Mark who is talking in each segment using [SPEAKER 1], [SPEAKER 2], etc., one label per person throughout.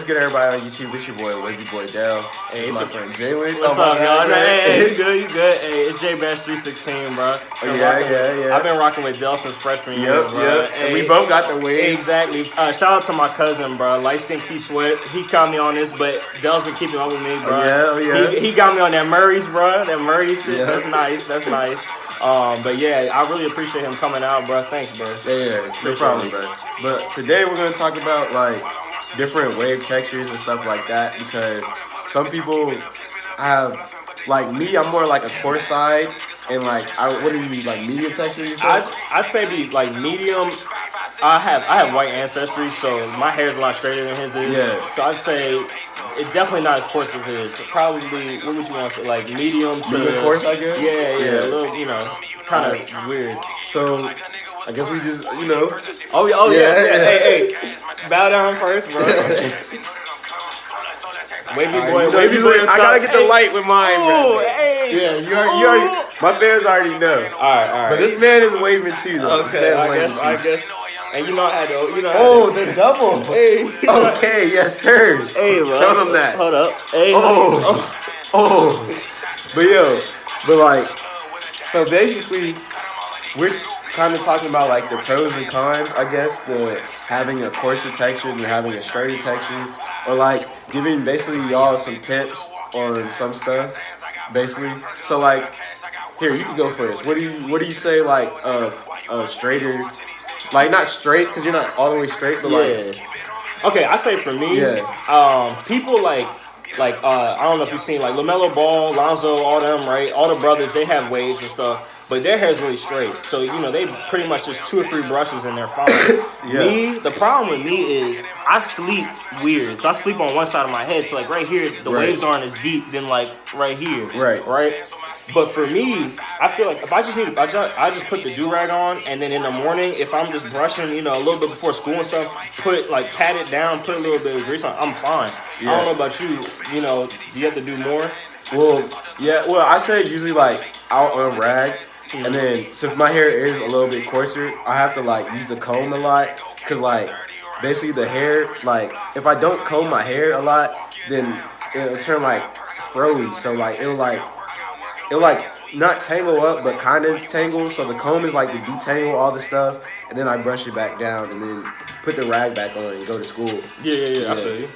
[SPEAKER 1] good, everybody on YouTube? It's your boy, Wavy Boy Dell. Hey, it's my friend Jalen.
[SPEAKER 2] What's up, y'all? Hey, you good? You good? Hey, it's J Bash 316, bro.
[SPEAKER 1] Yeah.
[SPEAKER 2] I've been rocking with Dell since freshman year, bro.
[SPEAKER 1] Yep. And we both got the waves.
[SPEAKER 2] Exactly. Shout out to my cousin, bro. Light skin Key Sweat. He caught me on this, but Dell's been keeping up with me, bro. He got me on that Murray's, bro. That Murray shit. Yeah. That's nice. But yeah, I really appreciate him coming out, bro. Thanks, bro.
[SPEAKER 1] Yeah, no problem, bro. But today we're gonna talk about like different wave textures and stuff like that, because some people have, like me, I'm more like a coarse side, and like what do you mean, like medium texture?
[SPEAKER 2] I'd say be like medium. I have white ancestry, so my hair is a lot straighter than his is.
[SPEAKER 1] Yeah.
[SPEAKER 2] So I'd say it's definitely not as coarse as his. Probably, what would you want to say, like medium to
[SPEAKER 1] medium coarse, I guess.
[SPEAKER 2] Yeah, a little, kind of weird.
[SPEAKER 1] So I guess we just,
[SPEAKER 2] Oh yeah. Hey, bow down first, bro. Wavy boy.
[SPEAKER 1] I gotta get the light with mine, bro.
[SPEAKER 2] Hey.
[SPEAKER 1] Yeah, you already. My fans already know.
[SPEAKER 2] All right.
[SPEAKER 1] But this man is waving too, though.
[SPEAKER 2] Okay, I guess. And you know I had to.
[SPEAKER 1] Oh, the double.
[SPEAKER 2] Hey.
[SPEAKER 1] Okay, yes, sir.
[SPEAKER 2] Hey, bro.
[SPEAKER 1] Show them that.
[SPEAKER 2] Hold up. Hey.
[SPEAKER 1] But like, so basically, we're kind of talking about like the pros and cons, I guess, the having a coarser texture and having a straighter texture, or like giving basically y'all some tips on some stuff, basically. So like, here, you can go first. What do you say, like straighter, like not straight because you're not all the way straight, but
[SPEAKER 2] okay, I say for me, people like I don't know if you've seen like LaMelo Ball, Lonzo, all them, right? All the brothers, they have waves and stuff, but their hair's really straight. So they pretty much just 2 or 3 brushes and they're fine. Me, the problem with me is I sleep weird. So I sleep on one side of my head. So like right here, the waves aren't as deep than like right here. Right. But for me, I feel like if I just put the do-rag on, and then in the morning, if I'm just brushing, a little bit before school and stuff, pat it down, put a little bit of grease on, I'm fine. Yeah. I don't know about you, do you have to do more?
[SPEAKER 1] Well, I say usually like I'll unrag, and then since my hair is a little bit coarser, I have to like use the comb a lot, because like basically the hair, like if I don't comb my hair a lot, then it'll turn like frozy, so like it'll not tangle up, but kind of tangle. So the comb is like to detangle all the stuff, and then I brush it back down, and then put the rag back on and go to school.
[SPEAKER 2] Yeah. I feel you.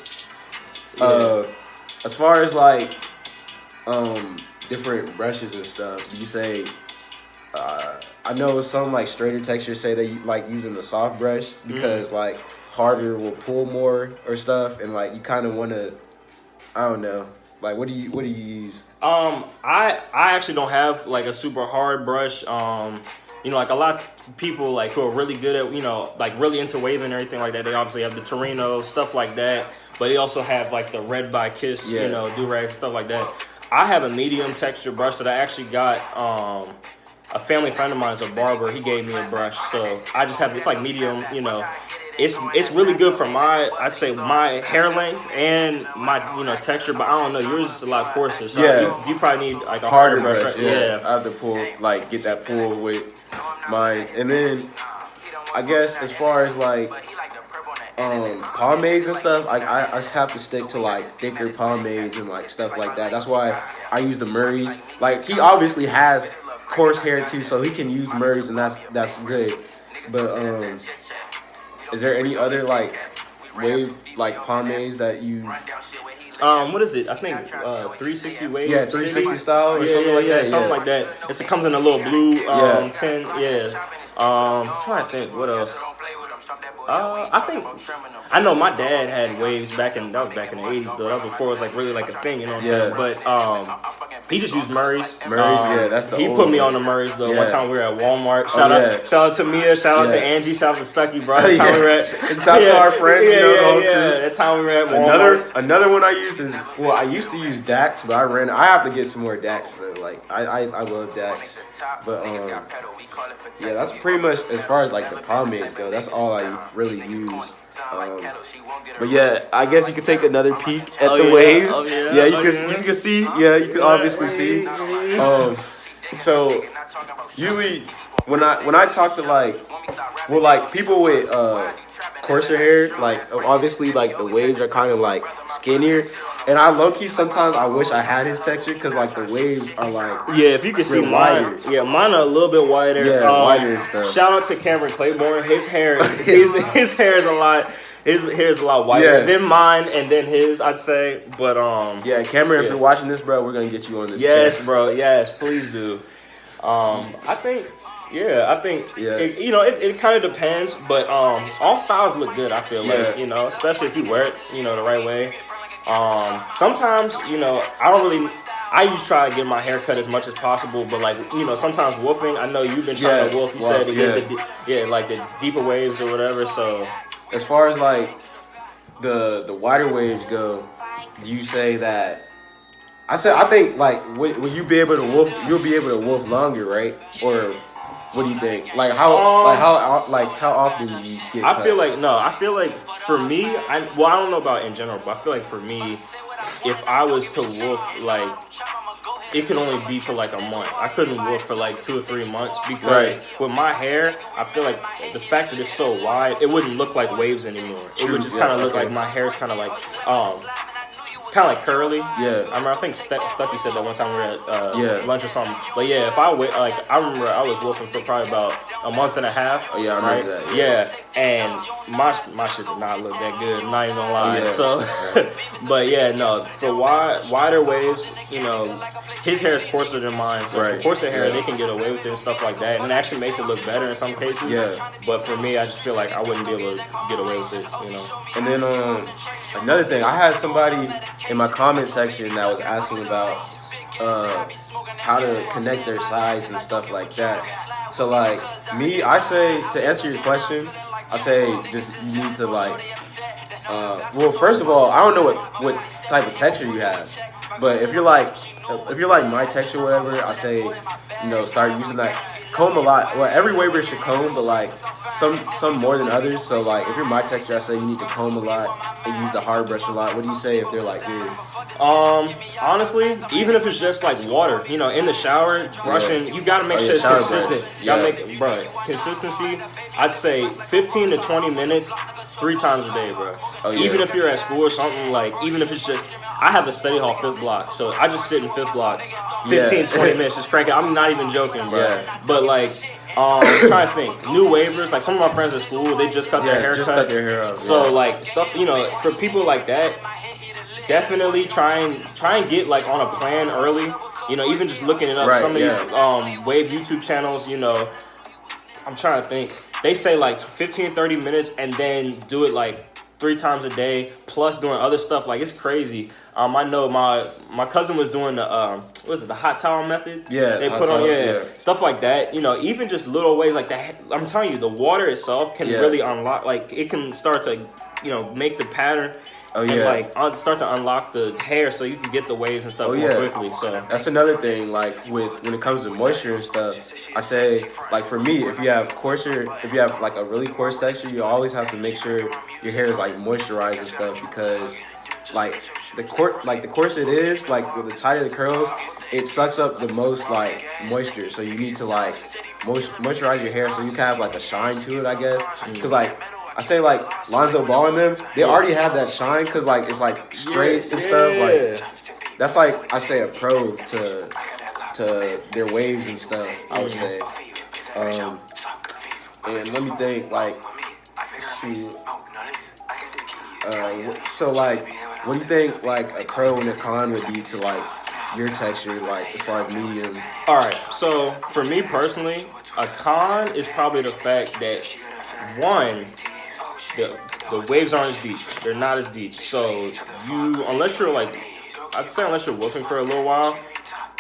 [SPEAKER 1] As far as like different brushes and stuff, you say I know some like straighter textures say they like using the soft brush because like harder will pull more or stuff, and like you kind of want to, I don't know. Like, what do you use?
[SPEAKER 2] I actually don't have like a super hard brush. Like a lot of people like who are really good at, like really into waving and everything like that. They obviously have the Torino, stuff like that. But they also have like the Red by Kiss, do-rag, stuff like that. I have a medium texture brush that I actually got. A family friend of mine is a barber. He gave me a brush, so I just have it's like medium. It's really good for I'd say my hair length and my texture, but I don't know, yours is a lot coarser, so you probably need like a harder brush. Right?
[SPEAKER 1] Yeah, I have to get that pull with mine. And then I guess as far as like pomades and stuff, I just have to stick to like thicker pomades and like stuff like that. That's why I use the Murray's. Like he obviously has coarse hair too, so he can use Murray's, and that's good. But is there any other like wave like pomades that you?
[SPEAKER 2] What is it? I think 360 wave.
[SPEAKER 1] Yeah, 360 style or something like that.
[SPEAKER 2] Something like that. It comes in a little blue tin. Yeah. I'm trying to think what else. I know my dad had waves back in the 80s though. That was before it was like really like a thing, what I'm saying? But he just used Murray's.
[SPEAKER 1] That's the
[SPEAKER 2] He put me on the Murray's though. One time we were at Walmart. Shout out to Mia, shout out to Angie, shout out to Stucky, bro. That time we were at
[SPEAKER 1] shout out to our friends,
[SPEAKER 2] That time we were at Walmart.
[SPEAKER 1] Another one I used is, I used to use Dax, but I have to get some more Dax though. Like I love Dax. But that's pretty much as far as like the pomades go. That's all I really use. But yeah, I guess you could take another peek at the waves. You can see. Yeah, you can obviously see. So usually when I talk to like people with coarser hair, like obviously like the waves are kind of like skinnier, and I low key sometimes I wish I had his texture because like the waves are like
[SPEAKER 2] Yeah, if you can see
[SPEAKER 1] real
[SPEAKER 2] mine,
[SPEAKER 1] wider.
[SPEAKER 2] yeah, mine are a little bit wider.
[SPEAKER 1] Yeah, wider and stuff.
[SPEAKER 2] Shout out to Cameron Claiborne. His hair, his hair is a lot. His hair is a lot wider than mine, and then his, I'd say. But
[SPEAKER 1] yeah, Cameron, if you're watching this, bro, we're gonna get you on this.
[SPEAKER 2] Yes,
[SPEAKER 1] chat.
[SPEAKER 2] bro. Yes, please do. I think. Yeah, I think it kind of depends, but all styles look good. I feel like especially if you wear it the right way. Sometimes I don't really. I used to try to get my hair cut as much as possible, but like sometimes woofing. I know you've been trying to woof. You said to get like the deeper waves or whatever. So
[SPEAKER 1] as far as like the wider waves go, do you say that? I think like will you be able to woof? You'll be able to woof longer, right? Or what do you think? Like how often do you get?
[SPEAKER 2] I feel like for me, I don't know about in general, but I feel like for me, if I was to woof, like it could only be for like a month. I couldn't woof for like 2 or 3 months because with my hair, I ffeel like the fact that it's so wide, it wouldn't look like waves anymore. It would just kind of look like my hair's kind of like curly.
[SPEAKER 1] Yeah.
[SPEAKER 2] I remember, I think Stucky said that one time we were at lunch or something. But yeah, if I wait, like I remember I was woofing for probably about a month and a half.
[SPEAKER 1] Oh yeah, I remember that.
[SPEAKER 2] Yeah, and my shit did not look that good. I'm not even gonna lie.
[SPEAKER 1] Yeah.
[SPEAKER 2] So, but yeah, no, for wider waves, his hair is coarser than mine. So for coarser hair, they can get away with it and stuff like that, and it actually makes it look better in some cases.
[SPEAKER 1] Yeah.
[SPEAKER 2] But for me, I just feel like I wouldn't be able to get away with it.
[SPEAKER 1] And then another thing, I had somebody in my comment section that was asking about how to connect their sides and stuff like that. So like me, I say to answer your question, I say just you need to like well, first of all, I don't know what type of texture you have, but if you're like my texture or whatever, I say start using that comb a lot. Well, every waver should comb, but like some more than others. So like if you're my texture, I say you need to comb a lot and use the hard brush a lot. What do you say if they're like dude?
[SPEAKER 2] Honestly, even if it's just like water, in the shower, brushing, you gotta make sure it's consistent. You gotta make consistency. I'd say 15 to 20 minutes, 3 times a day, bro. Even if you're at school or something, like even if it's just, I have a study hall 5th block, so I just sit in 5th block, 15, 20 minutes, just crank it. I'm not even joking, bro. But like, I'm trying to think. New waivers, like some of my friends at school, they just cut their hair.
[SPEAKER 1] Cut their hair up.
[SPEAKER 2] So like stuff, for people like that, definitely try and get like on a plan early. Even just looking it up. Some of these wave YouTube channels, I'm trying to think. They say like 15, 30 minutes and then do it like 3 times a day, plus doing other stuff. Like it's crazy. I know my cousin was doing the the hot towel method?
[SPEAKER 1] Yeah.
[SPEAKER 2] They put on stuff like that. Even just little ways like that. I'm telling you, the water itself can really unlock. Like it can start to make the pattern. And like start to unlock the hair so you can get the waves and stuff more quickly. So
[SPEAKER 1] that's another thing. Like when it comes to moisture and stuff, I say like for me, if you have like a really coarse texture, you always have to make sure your hair is like moisturized and stuff because like the coarser it is, like with the tighter the curls, it sucks up the most like moisture. So you need to like moisturize your hair so you can have like a shine to it, I guess. Because like I say like Lonzo Ball and them, they already have that shine because like it's like straight and stuff. Like that's like I say a pro to their waves and stuff. I would say. And let me think. Like, so like, what do you think like a pro and a con would be to like your texture, like as far as medium?
[SPEAKER 2] All right. So for me personally, a con is probably the fact that one. The waves aren't as deep. They're not as deep. So unless you're woofing for a little while,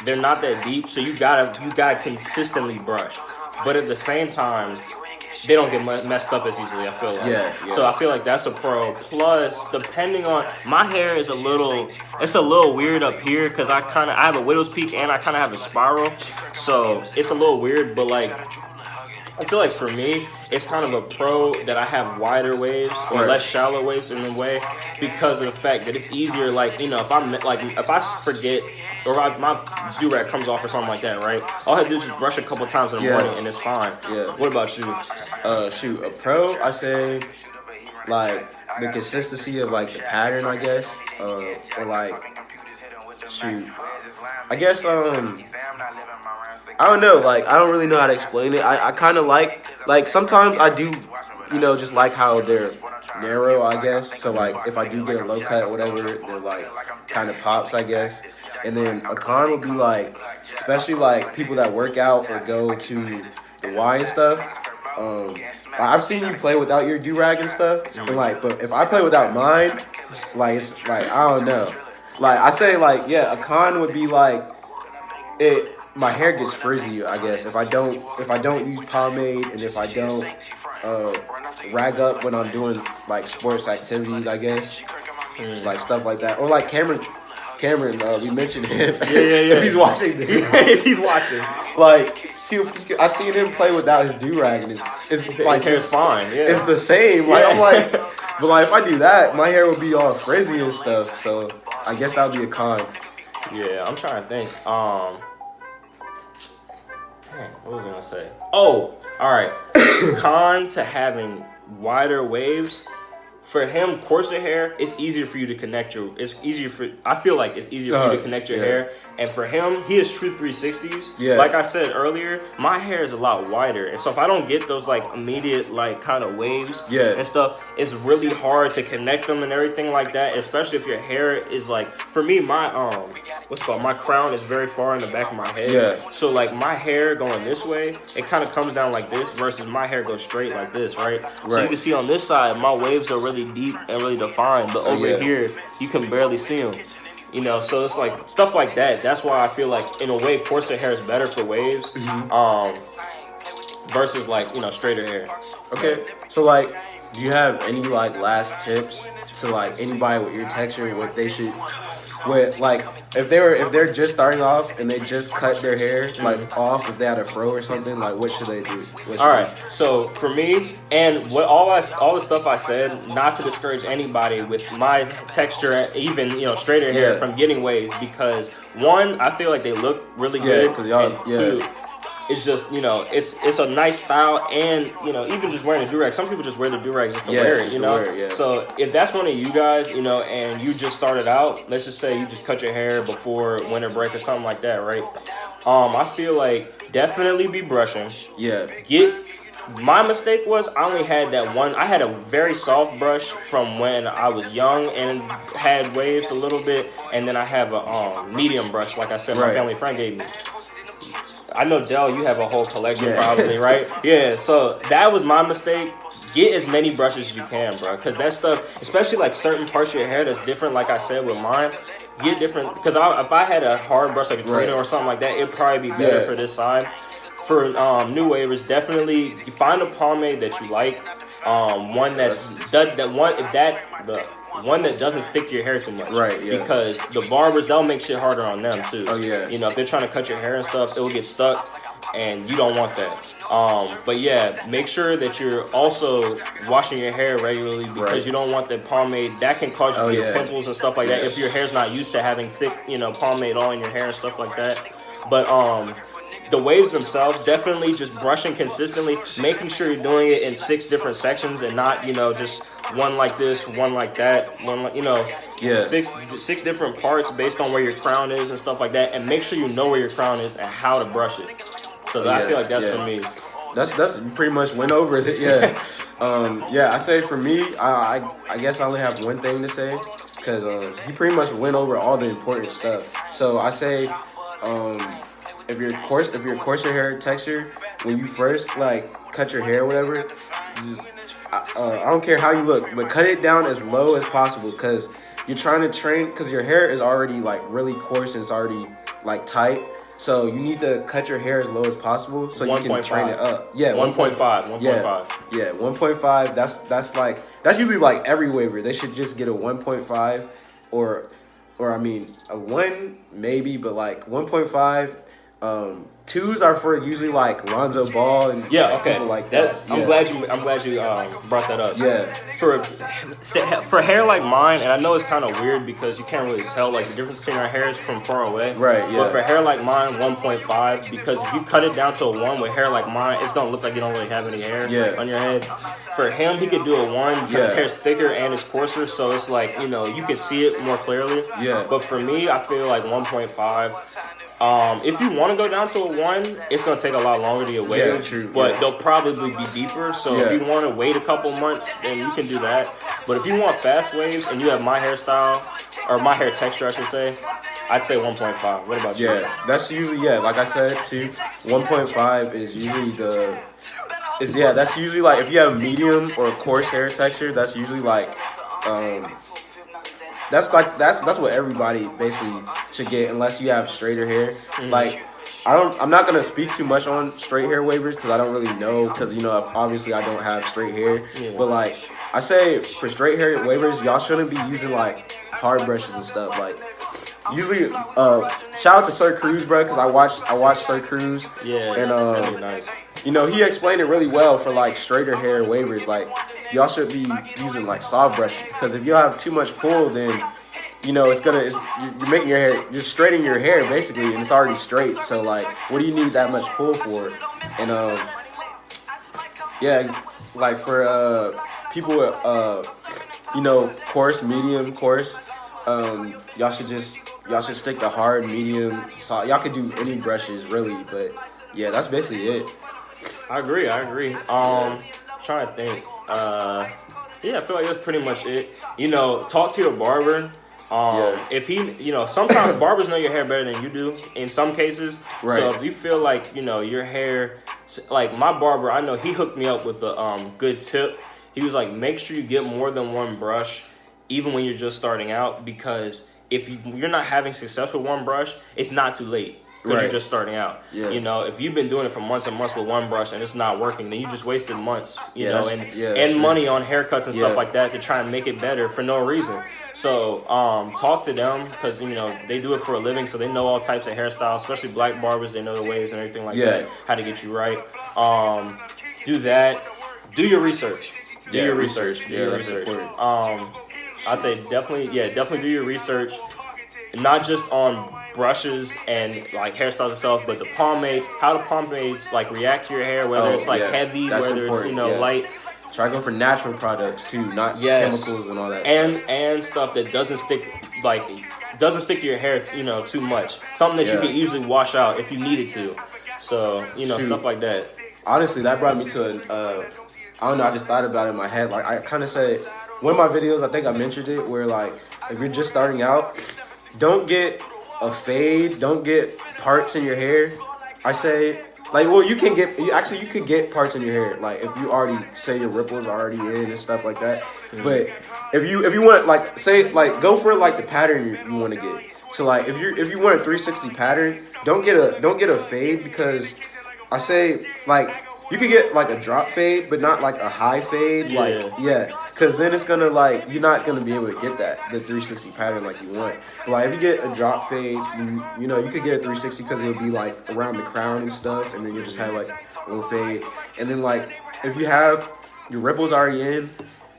[SPEAKER 2] they're not that deep. So you gotta consistently brush. But at the same time, they don't get messed up as easily. I feel like. So I feel like that's a pro. Plus, depending on my hair is it's a little weird up here because I have a widow's peak and I kind of have a spiral. So it's a little weird, but like. I feel like for me, it's kind of a pro that I have wider waves or less shallow waves in a way because of the fact that it's easier. Like if I forget or my do-rag comes off or something like that, right? All I have to do is just brush a couple times in the morning and it's fine.
[SPEAKER 1] Yeah.
[SPEAKER 2] What about you?
[SPEAKER 1] Shoot, a pro, I say like the consistency of like the pattern, I guess, or like shoot. I guess I don't know. Like I don't really know how to explain it. I kind of like sometimes I do, just like how they're narrow. I guess so. Like if I do get a low cut or whatever, they're like kind of pops. I guess. And then a con would be like, especially like people that work out or go to the Y and stuff. I've seen you play without your do rag and stuff, and like, but if I play without mine, like it's like I don't know. Like I say, like yeah, a con would be like it. My hair gets frizzy, I guess, if I don't use pomade and if I don't rag up when I'm doing like sports activities, I guess, like stuff like that, or like Cameron, we mentioned him.
[SPEAKER 2] Yeah.
[SPEAKER 1] If he's watching this,
[SPEAKER 2] if he's watching,
[SPEAKER 1] like I seen him play without his do rag, and it's like
[SPEAKER 2] his hair's fine. Yeah,
[SPEAKER 1] it's the same. Like I'm like, but like if I do that, my hair would be all frizzy and stuff. So I guess that would be a con.
[SPEAKER 2] Yeah, I'm trying to think. Dang, what was I gonna say? Oh, all right. Con to having wider waves. For him, coarser hair, it's easier for you to connect your. I feel like it's easier for you to connect your hair. And for him, he is true 360s.
[SPEAKER 1] Yeah.
[SPEAKER 2] Like I said earlier, my hair is a lot wider, and so if I don't get those like immediate like kind of waves and stuff, it's really hard to connect them and everything like that. Especially if your hair is like, for me, my my crown is very far in the back of my head.
[SPEAKER 1] Yeah.
[SPEAKER 2] So like my hair going this way, it kind of comes down like this versus my hair goes straight like this, right? So you can see on this side, my waves are really deep and really defined, but over here you can barely see them. So it's like stuff like that. That's why I feel like in a way coarser hair is better for waves, versus like straighter hair.
[SPEAKER 1] Okay, so like, do you have any like last tips to like anybody with your texture, what they should, like if they're just starting off and they just cut their hair like off, if they had a fro or something, like what should they do?
[SPEAKER 2] All right, so for me and what all the stuff I said, not to discourage anybody with my texture, even straighter hair from getting waves, because one, I feel like they look really good, and two, it's just it's a nice style, and even just wearing a do-rag, some people just wear the do-rag just to wear it, So if that's one of you guys, and you just started out, let's just say you just cut your hair before winter break or something like that, right? I feel like definitely be brushing. My mistake was I only had that one. I had a very soft brush from when I was young and had waves a little bit, and then I have a medium brush, like I said, my family friend gave me. I know, Del, you have a whole collection probably, right? Yeah, so that was my mistake. Get as many brushes as you can, bro, because that stuff, especially like certain parts of your hair that's different, like I said with mine, get different, because if I had a hard brush like a Torino or something like that, it'd probably be better for this side. For new wavers, definitely find a pomade that you like, one one that doesn't stick to your hair too much, because the barbers, they'll make shit harder on them too. If they're trying to cut your hair and stuff, it will get stuck, and you don't want that. But yeah, make sure that you're also washing your hair regularly, because you don't want the pomade that can cause you to get pimples and stuff like that if your hair's not used to having thick pomade all in your hair and stuff like that. But the waves themselves, definitely just brushing consistently, making sure you're doing it in 6 different sections and not, just one like this, one like that, one like, six different parts based on where your crown is and stuff like that, and make sure you know where your crown is and how to brush it. So I feel like that's for me.
[SPEAKER 1] That's pretty much went over it. I say for me, I guess I only have one thing to say, because he pretty much went over all the important stuff. So I say, if you're coarser hair texture, when you first like cut your hair or whatever, just I don't care how you look, but cut it down as low as possible, because you're trying to train, because your hair is already like really coarse and it's already like tight. So you need to cut your hair as low as possible so you can train it up.
[SPEAKER 2] 1.5. 1.5.
[SPEAKER 1] Yeah, 1.5. That's usually like every waiver. They should just get a 1.5 or I mean a 1 maybe, but like 1.5. twos are for usually like Lonzo Ball and people like that.
[SPEAKER 2] I'm glad you brought that up.
[SPEAKER 1] Yeah.
[SPEAKER 2] For hair like mine, and I know it's kind of weird because you can't really tell like the difference between our hairs from far away.
[SPEAKER 1] Right. Yeah.
[SPEAKER 2] But for hair like mine, 1.5, because if you cut it down to a 1 with hair like mine, it's gonna look like you don't really have any hair on your head. For him, he could do a 1 because his hair's thicker and it's coarser, so it's like you can see it more clearly.
[SPEAKER 1] Yeah.
[SPEAKER 2] But for me, I feel like 1.5. If you want to go down to a 1, it's going to take a lot longer to get waves.
[SPEAKER 1] Yeah, true.
[SPEAKER 2] But they'll probably be deeper. So if you want to wait a couple months, then you can do that. But if you want fast waves and you have my hairstyle, or my hair texture, I should say, I'd say 1.5. What about you?
[SPEAKER 1] Yeah, that's usually, like I said, too, 1.5 is usually that's usually like, if you have medium or coarse hair texture, that's usually like, that's what everybody basically should get unless you have straighter hair. Mm-hmm. Like I'm not gonna speak too much on straight hair waivers because I don't really know because obviously I don't have straight hair. Yeah. But like I say for straight hair waivers, y'all shouldn't be using like hard brushes and stuff. Like usually, shout out to Sir Cruz, bro, because I watched Sir Cruz.
[SPEAKER 2] Yeah,
[SPEAKER 1] and
[SPEAKER 2] that'd be nice.
[SPEAKER 1] He explained it really well for like straighter hair waivers. Like y'all should be using like soft brushes because if you have too much pull, then you're making your hair, you're straightening your hair basically, and it's already straight. So like, what do you need that much pull for? And like for people with coarse, medium, coarse, y'all should stick to hard, medium, soft. Y'all could do any brushes really, but yeah, that's basically it.
[SPEAKER 2] I agree. Trying to think. I feel like that's pretty much it. Talk to your barber. If he, sometimes barbers know your hair better than you do in some cases. Right. So if you feel like, your hair, like my barber, I know he hooked me up with a good tip. He was like, make sure you get more than one brush, even when you're just starting out, because if you're not having success with one brush, it's not too late. Because you're just starting out. Yeah. If you've been doing it for months and months with one brush and it's not working, then you just wasted months, and money on haircuts and stuff like that to try and make it better for no reason. So talk to them because, they do it for a living, so they know all types of hairstyles, especially black barbers. They know the waves and everything like that, how to get you right. Do that. Do your research. Do your research. I'd say definitely do your research. Not just on brushes and like hairstyles itself, but the pomades, how the pomades like react to your hair, whether it's like heavy, whether it's light.
[SPEAKER 1] Try to go for natural products too, not chemicals and all that.
[SPEAKER 2] And stuff that doesn't stick to your hair, too much. Something that you can easily wash out if you needed to. So stuff like that.
[SPEAKER 1] Honestly, that brought me to I don't know. I just thought about it in my head. Like I kind of said, one of my videos, I think I mentioned it, where like if you're just starting out, don't get a fade. Don't get parts in your hair. I say, like, well, you could get parts in your hair. Like, if you already say your ripples are already in and stuff like that. Mm-hmm. But if you want, like, say, like, go for like the pattern you want to get. So like, if you want a 360 pattern, don't get a fade because I say like you could get like a drop fade, but not like a high fade. Because then it's gonna like you're not gonna be able to get the 360 pattern like you want. But like if you get a drop fade, you could get a 360 because it'll be like around the crown and stuff, and then you just have like a little fade. And then like if you have your ripples already in,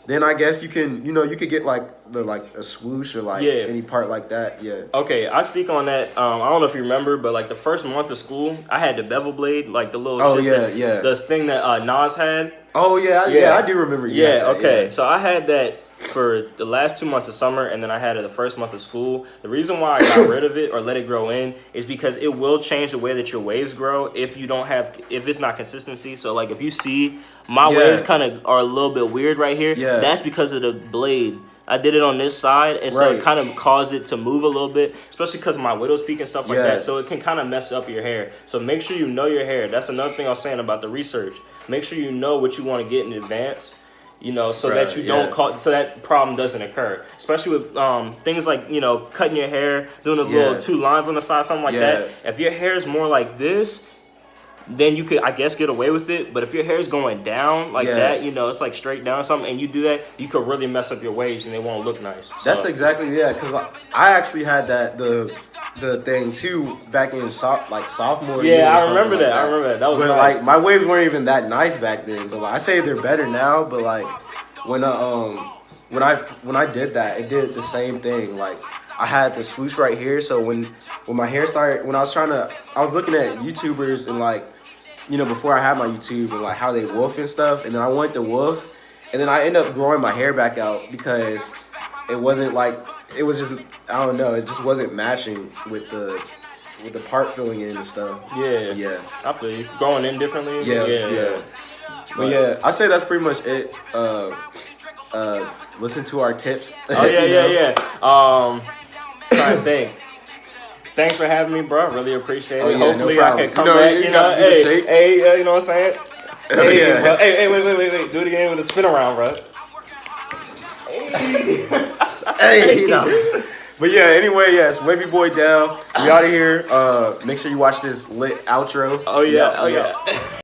[SPEAKER 1] then I guess you can you could get like a swoosh or like any part like that. Yeah.
[SPEAKER 2] Okay, I speak on that. I don't know if you remember, but like the first month of school, I had the bevel blade, like the little the thing that Nas had.
[SPEAKER 1] Oh yeah, I do remember.
[SPEAKER 2] Okay. So I had that for the last 2 months of summer, and then I had it the first month of school. The reason why I got rid of it or let it grow in is because it will change the way that your waves grow if it's not consistency. So like if you see my waves kind of are a little bit weird right here, that's because of the blade. I did it on this side, and so it kind of caused it to move a little bit, especially because of my widow's peak and stuff like that. So it can kind of mess up your hair. So make sure you know your hair. That's another thing I was saying about the research. Make sure you know what you want to get in advance, so that you don't so that problem doesn't occur. Especially with things like cutting your hair, doing those little 2 lines on the side, something like that. If your hair is more like this, then you could, I guess, get away with it. But if your hair is going down like that, it's like straight down or something, and you do that, you could really mess up your waves and they won't look nice.
[SPEAKER 1] That's exactly, because I actually had that, the thing too back in sophomore.
[SPEAKER 2] Yeah,
[SPEAKER 1] year or
[SPEAKER 2] I
[SPEAKER 1] something
[SPEAKER 2] remember
[SPEAKER 1] like
[SPEAKER 2] that. I remember that. That was
[SPEAKER 1] but
[SPEAKER 2] nice.
[SPEAKER 1] like my waves weren't even that nice back then. But like, I say they're better now. But like when when I did that, it did the same thing. Like I had the swoosh right here. So when my hair started, when I was looking at YouTubers and like before I had my YouTube and like how they woof and stuff, and then I wanted to woof, and then I ended up growing my hair back out because it wasn't like it was just I don't know, it just wasn't matching with the part filling in and stuff.
[SPEAKER 2] Yeah,
[SPEAKER 1] Yeah,
[SPEAKER 2] I feel you. Growing in differently.
[SPEAKER 1] yeah. But yeah, I say that's pretty much it. Listen to our tips.
[SPEAKER 2] Oh yeah. Trying to think. Thanks for having me, bro. Really appreciate it.
[SPEAKER 1] Oh, yeah,
[SPEAKER 2] Hopefully
[SPEAKER 1] no
[SPEAKER 2] I
[SPEAKER 1] problem.
[SPEAKER 2] can come
[SPEAKER 1] You know,
[SPEAKER 2] back.
[SPEAKER 1] you
[SPEAKER 2] You
[SPEAKER 1] got
[SPEAKER 2] know,
[SPEAKER 1] to do the shake.
[SPEAKER 2] hey, you know what I'm saying?
[SPEAKER 1] Oh,
[SPEAKER 2] Hey,
[SPEAKER 1] yeah.
[SPEAKER 2] bro. Hey, wait. Do it again with a spin around, bro.
[SPEAKER 1] Hey, But yeah, anyway, yes, Wavy Boy down. We out of here. Make sure you watch this lit outro.
[SPEAKER 2] Oh yeah.